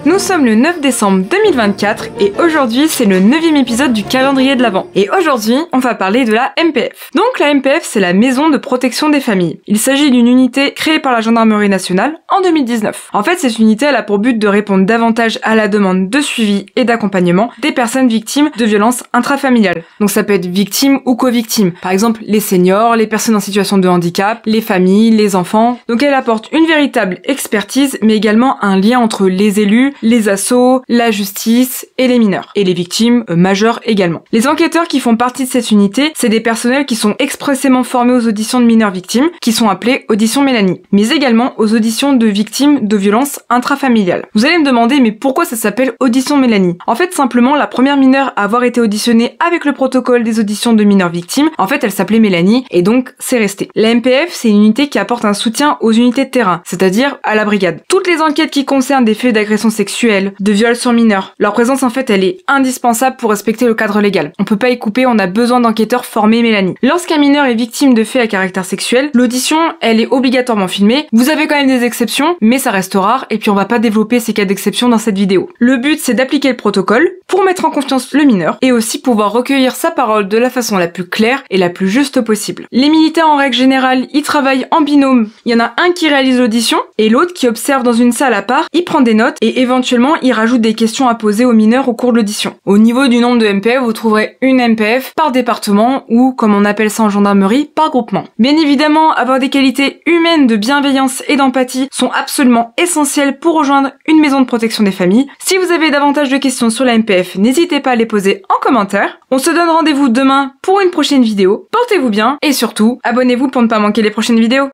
Nous sommes le 9 décembre 2024 et aujourd'hui c'est le 9e épisode du calendrier de l'Avent. Et aujourd'hui on va parler de la MPF. Donc la MPF c'est la Maison de Protection des Familles. Il s'agit d'une unité créée par la Gendarmerie Nationale en 2019. En fait cette unité elle a pour but de répondre davantage à la demande de suivi et d'accompagnement des personnes victimes de violences intrafamiliales. Donc ça peut être victime ou co-victime. Par exemple les seniors, les personnes en situation de handicap, les familles, les enfants. Donc elle apporte une véritable expertise mais également un lien entre les élus, les assos, la justice et les mineurs. Et les victimes majeures également. Les enquêteurs qui font partie de cette unité, c'est des personnels qui sont expressément formés aux auditions de mineurs victimes, qui sont appelés auditions Mélanie, mais également aux auditions de victimes de violences intrafamiliales. Vous allez me demander, mais pourquoi ça s'appelle audition Mélanie? En fait, simplement, la première mineure à avoir été auditionnée avec le protocole des auditions de mineurs victimes, en fait, elle s'appelait Mélanie, et donc, c'est resté. La MPF, c'est une unité qui apporte un soutien aux unités de terrain, c'est-à-dire à la brigade. Toutes les enquêtes qui concernent des faits d'agression sexuelle, de viol sur mineurs. Leur présence en fait elle est indispensable pour respecter le cadre légal. On peut pas y couper, on a besoin d'enquêteurs formés Mélanie. Lorsqu'un mineur est victime de faits à caractère sexuel, l'audition elle est obligatoirement filmée. Vous avez quand même des exceptions, mais ça reste rare et puis on va pas développer ces cas d'exception dans cette vidéo. Le but c'est d'appliquer le protocole pour mettre en confiance le mineur et aussi pouvoir recueillir sa parole de la façon la plus claire et la plus juste possible. Les militaires en règle générale, ils travaillent en binôme. Il y en a un qui réalise l'audition et l'autre qui observe dans une salle à part, il prend des notes et éventuellement, il rajoute des questions à poser aux mineurs au cours de l'audition. Au niveau du nombre de MPF, vous trouverez une MPF par département ou, comme on appelle ça en gendarmerie, par groupement. Bien évidemment, avoir des qualités humaines de bienveillance et d'empathie sont absolument essentielles pour rejoindre une maison de protection des familles. Si vous avez davantage de questions sur la MPF, n'hésitez pas à les poser en commentaire. On se donne rendez-vous demain pour une prochaine vidéo. Portez-vous bien et surtout, abonnez-vous pour ne pas manquer les prochaines vidéos.